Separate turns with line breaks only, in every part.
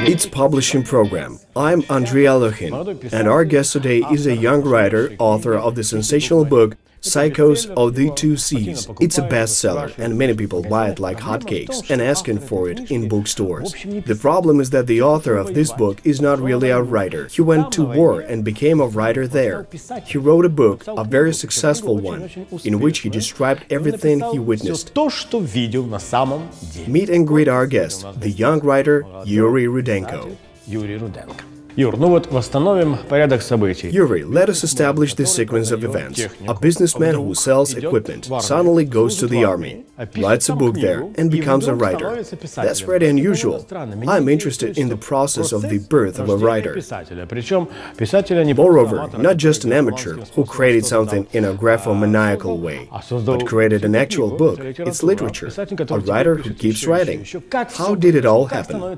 It's publishing program. I'm Andrei Alokhin, and our guest today is a young writer, author of the sensational book Psychos of the Two Seas. It's a bestseller, and many people buy it like hotcakes and asking for it in bookstores. The problem is that the author of this book is not really a writer. He went to war and became a writer there. He wrote a book, a very successful one, in which he described everything he witnessed. Meet and greet our guest, the young writer Yuriy Rudenko. Yuriy, let us establish the sequence of events. A businessman who sells equipment suddenly goes to the army, writes a book there, and becomes a writer. That's pretty unusual. I'm interested in the process of the birth of a writer. Moreover, not just an amateur who created something in a graphomaniacal way, but created an actual book. It's literature. A writer who keeps writing. How did it all happen?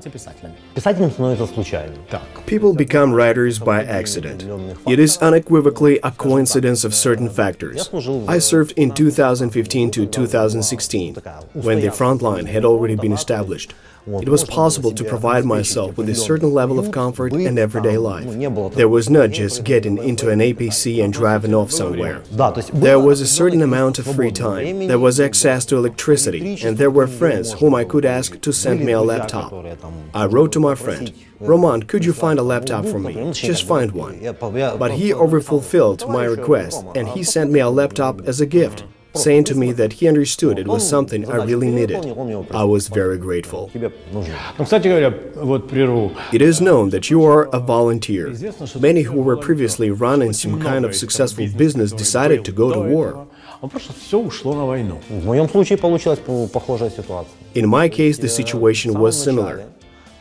People become writers by accident. It is unequivocally a coincidence of certain factors. I served in 2015 to 2016, when the front line had already been established. It was possible to provide myself with a certain level of comfort and everyday life. There was not just getting into an APC and driving off somewhere. There was a certain amount of free time, there was access to electricity, and there were friends whom I could ask to send me a laptop. I wrote to my friend, "Roman, could you find a laptop for me? Just find one." But he overfulfilled my request, and he sent me a laptop as a gift, saying to me that he understood it was something I really needed. I was very grateful. It is known that you are a volunteer. Many who were previously running some kind of successful business decided to go to war. In my case, the situation was similar.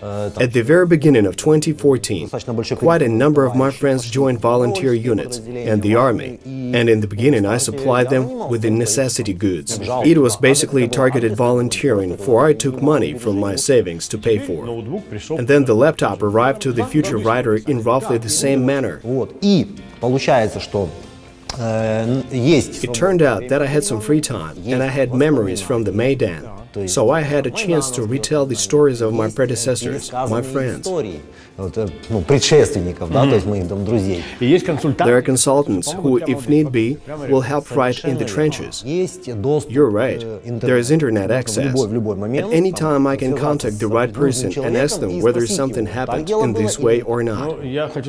At the very beginning of 2014, quite a number of my friends joined volunteer units and the army, and in the beginning I supplied them with the necessity goods. It was basically targeted volunteering, for I took money from my savings to pay for. And then the laptop arrived to the future writer in roughly the same manner. It turned out that I had some free time, and I had memories from the Maidan. So I had a chance to retell the stories of my predecessors, my friends. There are consultants who, if need be, will help write in the trenches. You're right. There is internet access. At any time I can contact the right person and ask them whether something happened in this way or not.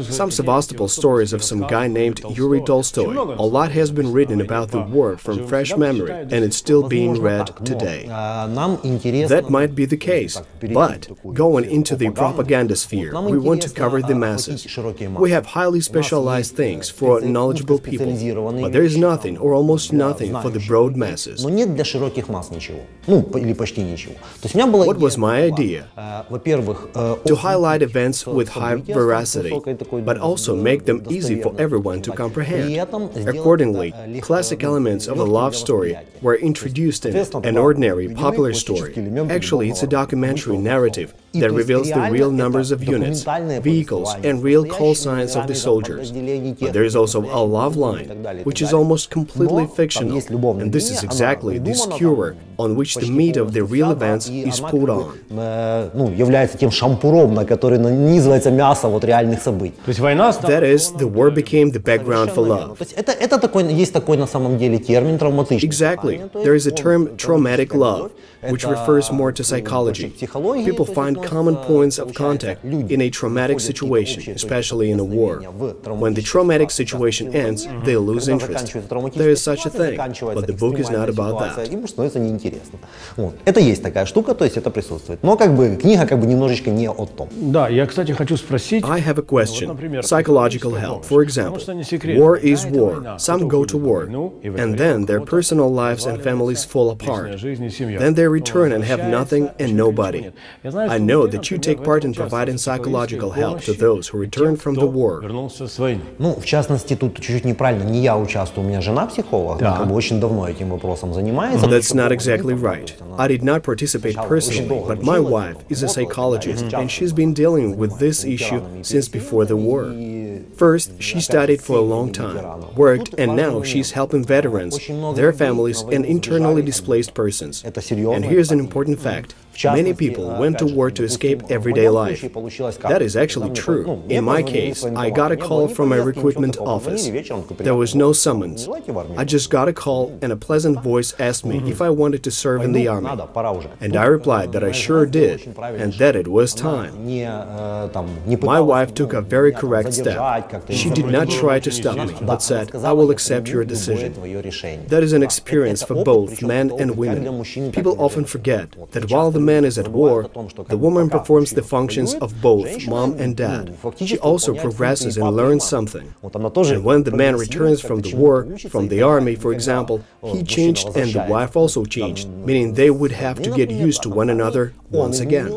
Some Sevastopol stories of some guy named Yuriy Tolstoy. A lot has been written about the war from fresh memory, and it's still being read today. That might be the case, but going into the propaganda sphere, we want to cover the masses. We have highly specialized things for knowledgeable people, but there is nothing or almost nothing for the broad masses. What was my idea? To highlight events with high veracity, but also make them easy for everyone to comprehend. Accordingly, classic elements of a love story were introduced in it, an ordinary, popular story. Actually, it's a documentary narrative that reveals the real numbers of units, vehicles, and real call signs of the soldiers. But there is also a love line, which is almost completely fictional, and this is exactly the skewer on which the meat of the real events is put on. That is, the war became the background for love. Exactly. There is a term traumatic love, which refers more to psychology. People find common points of contact in a traumatic situation, especially in a war. When the traumatic situation ends, they lose interest. There is such a thing, but the book is not about that. I have a question. Psychological help, for example. War is war. Some go to war, and then their personal lives and families fall apart. Then they return and have nothing and nobody. I know that you take part in providing psychological help to those who return from the war. That's not exactly right. I did not participate personally, but my wife is a psychologist, and she's been dealing with this issue since before the war. First, she studied for a long time, worked, and now she's helping veterans, their families, and internally displaced persons. And here's an important fact. Many people went to war to escape everyday life. That is actually true. In my case, I got a call from a recruitment office. There was no summons. I just got a call and a pleasant voice asked me if I wanted to serve in the army. And I replied that I sure did, and that it was time. My wife took a very correct step. She did not try to stop me, but said, "I will accept your decision." That is an experience for both men and women. People often forget that while the man is at war, the woman performs the functions of both mom and dad. She also progresses and learns something. And when the man returns from the war, from the army, for example, he changed and the wife also changed, meaning they would have to get used to one another once again.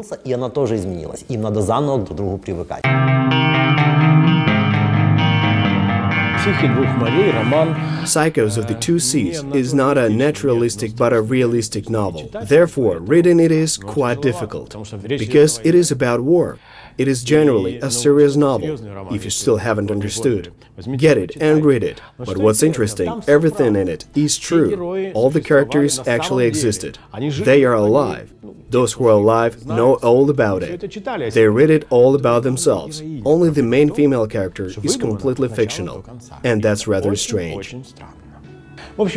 Psychos of the Two Seas is not a naturalistic but a realistic novel. Therefore, reading it is quite difficult, because it is about war. It is generally a serious novel, if you still haven't understood. Get it and read it. But what's interesting, everything in it is true. All the characters actually existed. They are alive. Those who are alive know all about it. They read it all about themselves. Only the main female character is completely fictional. And that's rather strange. To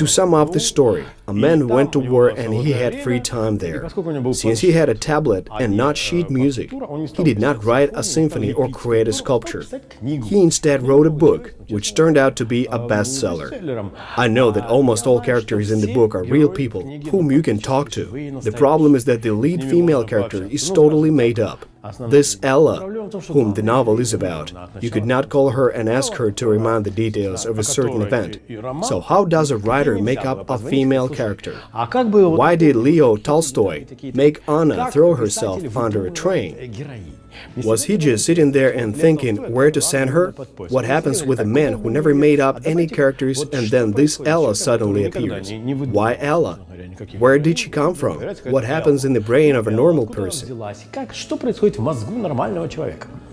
sum up the story, a man went to war and he had free time there. Since he had a tablet and not sheet music, he did not write a symphony or create a sculpture. He instead wrote a book, which turned out to be a bestseller. I know that almost all characters in the book are real people whom you can talk to. The problem is that the lead female character is totally made up. This Ella, whom the novel is about, you could not call her and ask her to remind the details of a certain event. So how does a writer make up a female character? Why did Leo Tolstoy make Anna throw herself under a train? Was he just sitting there and thinking where to send her? What happens with a man who never made up any characters and then this Ella suddenly appears? Why Ella? Where did she come from? What happens in the brain of a normal person?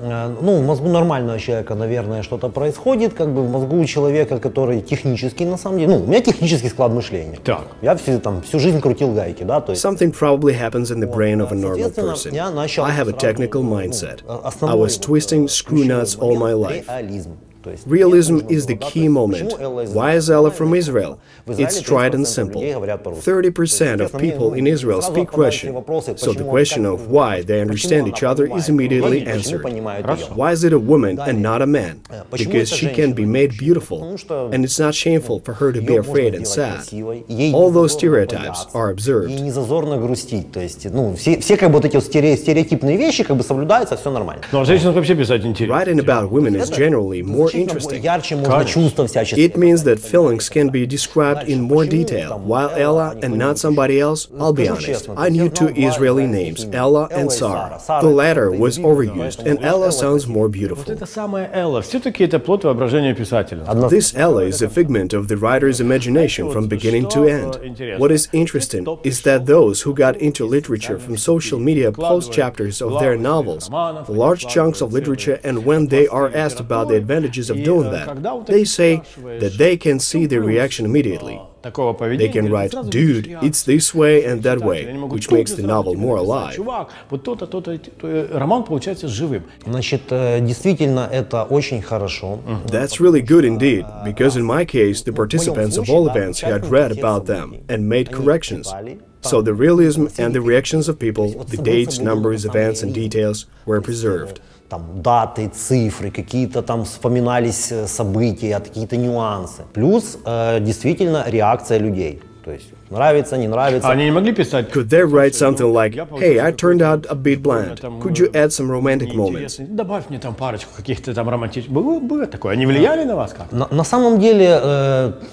Ну, в мозгу нормального человека, наверное, что-то происходит, как бы в мозгу человека, который технически, на самом деле, ну, у меня технический склад мышления. Я всю жизнь крутил гайки, да, то есть...
Something probably happens in the brain of a normal person. I have a technical mindset. I was twisting screw nuts all my life. Realism is the key moment. Why is Ella from Israel? It's tried and simple. 30% of people in Israel speak Russian, so the question of why they understand each other is immediately answered. Why is it a woman and not a man? Because she can be made beautiful, and it's not shameful for her to be afraid and sad. All those stereotypes are observed. Writing about women is generally more interesting. It means that feelings can be described in more detail. While Ella and not somebody else, I'll be honest, I knew two Israeli names, Ella and Sarah. The latter was overused, and Ella sounds more beautiful. This Ella is a figment of the writer's imagination from beginning to end. What is interesting is that those who got into literature from social media post chapters of their novels, large chunks of literature, and when they are asked about the advantages of doing that, they say that they can see the reaction immediately. They can write, "Dude, it's this way and that way," which makes the novel more alive. That's really good indeed, because in my case, the participants of all events had read about them and made corrections. So the realism and the reactions of people, the dates, numbers, events and details were preserved.
Даты, цифры, какие-то там вспоминались события, какие-то нюансы. Плюс действительно реакция людей. То есть нравится, не нравится.
Они не могли писать? Could they write something like, "Hey, I turned out a bit bland. Could you add some romantic moments?"
Добавь мне там парочку каких-то там романтичных. Было такое? Они влияли на вас как?
На самом деле,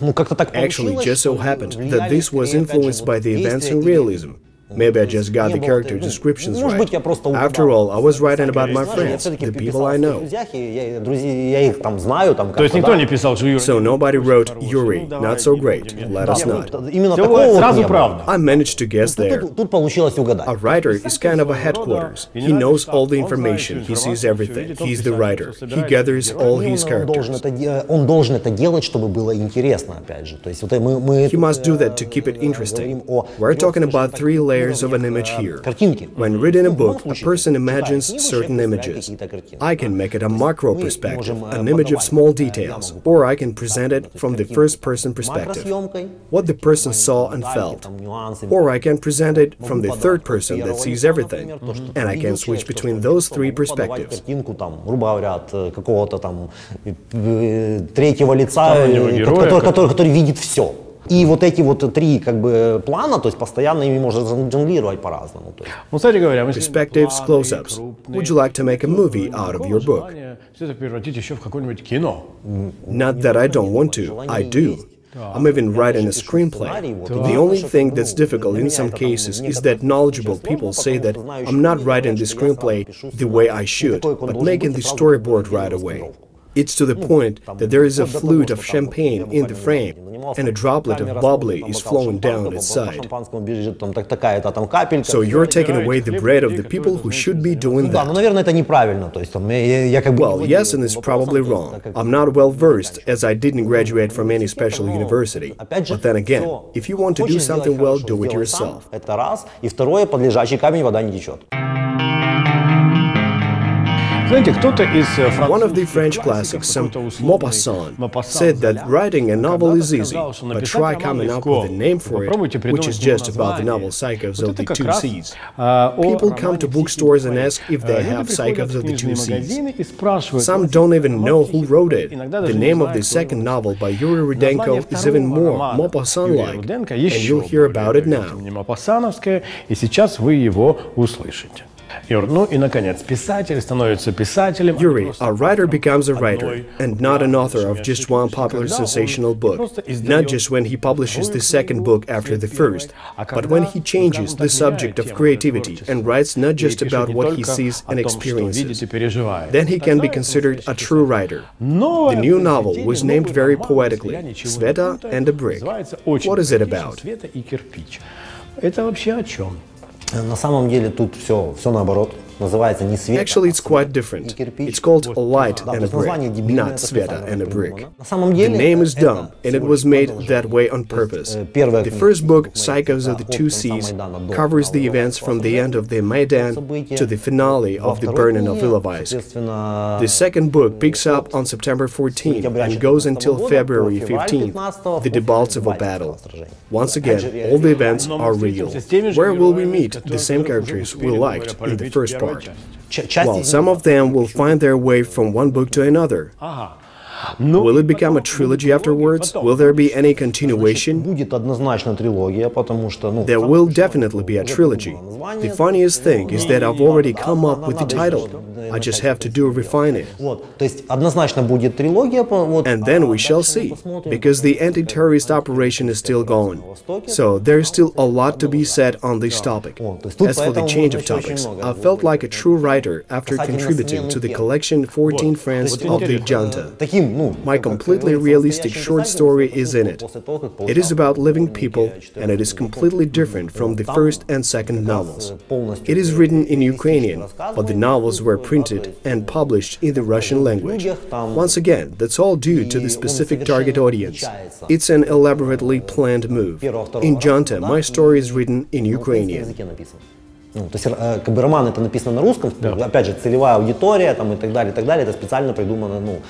ну как-то так получилось.
Actually, just so happened that this was influenced by the events in realism. Maybe I just got the character descriptions right. After all, I was writing about my friends, the people I know. So nobody wrote, Yuri, not so great, let us not. I managed to guess there. A writer is kind of a headquarters. He knows all the information, he sees everything. He's the writer. He gathers all his characters. He must do that to keep it interesting. We're talking about 3 layers of an image here. When reading a book, a person imagines certain images. I can make it a macro perspective, an image of small details, or I can present it from the first-person perspective, what the person saw and felt. Or I can present it from the third person that sees everything, and I can switch between those 3 perspectives.
Который видит все. И вот эти вот 3 как бы плана, то есть постоянно ими можно жонглировать по-разному.
Perspectives, close-ups. Would you like to make a movie out of your book? Not that I don't want to, I do. I'm even writing a screenplay. The only thing that's difficult in some cases is that knowledgeable people say that I'm not writing the screenplay the way I should, but making the storyboard right away. It's to the point that there is a flute of champagne in the frame, and a droplet of bubbly is flowing down its side. So you're taking away the bread of the people who should be doing that. Well, yes, and it's probably wrong. I'm not well versed, as I didn't graduate from any special university. But then again, if you want to do something well, do it yourself. One of the French classics, some Maupassant, said that writing a novel is easy, but try coming up with a name for it, which is just about the novel Psychos of the Two Seas. People come to bookstores and ask if they have Psychos of the Two Seas. Some don't even know who wrote it. The name of the second novel by Yuriy Rudenko is even more Maupassant-like, and you'll hear about it now. Yuri, a writer becomes a writer, and not an author of just one popular sensational book. Not just when he publishes the second book after the first, but when he changes the subject of creativity and writes not just about what he sees and experiences. Then he can be considered a true writer. The new novel was named very poetically, Sveta and a Brick. What is it about?
На самом деле тут все наоборот.
Actually, it's quite different. It's called A Light and a Brick, not Sveta and a Brick. The name is dumb, and it was made that way on purpose. The first book, Psychos of the Two Seas, covers the events from the end of the Maidan to the finale of the burning of Ilovaisk. The second book picks up on September 14 and goes until February 15, the Debaltsevo battle. Once again, all the events are real. Where will we meet the same characters we liked in the first part? While some of them will find their way from one book to another. Will it become a trilogy afterwards? Will there be any continuation? There will definitely be a trilogy. The funniest thing is that I've already come up with the title. I just have to refine it. And then we shall see, because the anti-terrorist operation is still going. So there's still a lot to be said on this topic. As for the change of topics, I felt like a true writer after contributing to the collection 14 Friends of the Junta. My completely realistic short story is in it. It is about living people, and it is completely different from the first and second novels. It is written in Ukrainian, but the novels were printed and published in the Russian language. Once again, that's all due to the specific target audience. It's an elaborately planned move. In Junta, my story is written in Ukrainian.
То есть, как бы роман это написано на русском, опять же, целевая аудитория там, и так далее, это специально придумано, ну,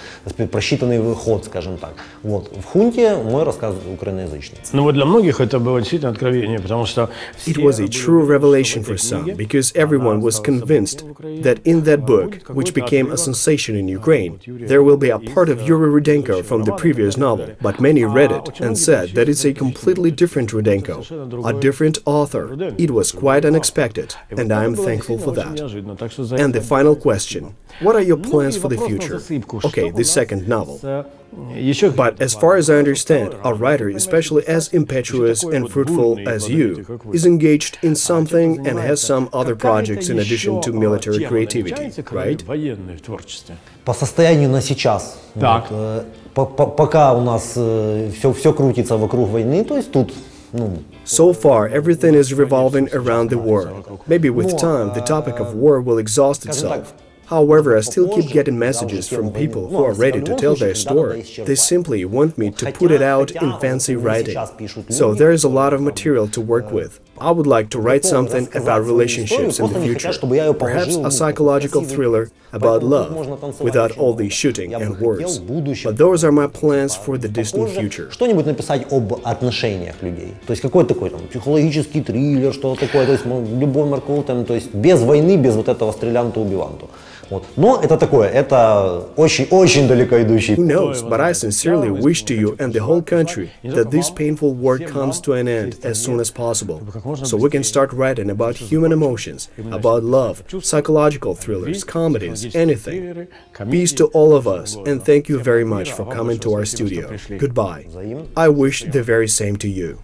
просчитанный ход, скажем так. Вот. В Хунте мой рассказ украиноязычный.
Ну вот для многих это было действительно откровение, потому что...
It was a true revelation for some, because everyone was convinced that in that book, which became a sensation in Ukraine, there will be a part of Yuriy Rudenko from the previous novel, but many read it and said that it's a completely different Rudenko, a different author. It was quite unexpected. it, and I am thankful for that. And the final question. What are your plans for the future? Okay, the second novel. But as far as I understand, a writer, especially as impetuous and fruitful as you, is engaged in something and has some other projects in addition to military creativity, right?
По состоянию на сейчас, пока у нас все крутится вокруг войны, то есть тут,
So far, everything is revolving around the war. Maybe with time, the topic of war will exhaust itself. However, I still keep getting messages from people who are ready to tell their story. They simply want me to put it out in fancy writing. So there is a lot of material to work with. I would like to write something about relationships in the future, perhaps a psychological thriller about love, without all the shooting and wars. But those are my plans for the distant future.
Что-нибудь написать об отношениях людей. То есть какой-то такой там психологический триллер, что-то такое, то есть любой морковь, то есть без войны, без вот этого стрелянту-убиванту. Вот. Но это такое, это очень далеко идущий.
Who knows, but I sincerely wish to you and the whole country that this painful war comes to an end as soon as possible, so we can start writing about human emotions, about love, psychological thrillers, comedies, anything. Peace to all of us, and thank you very much for coming to our studio. Goodbye. I wish the very same to you.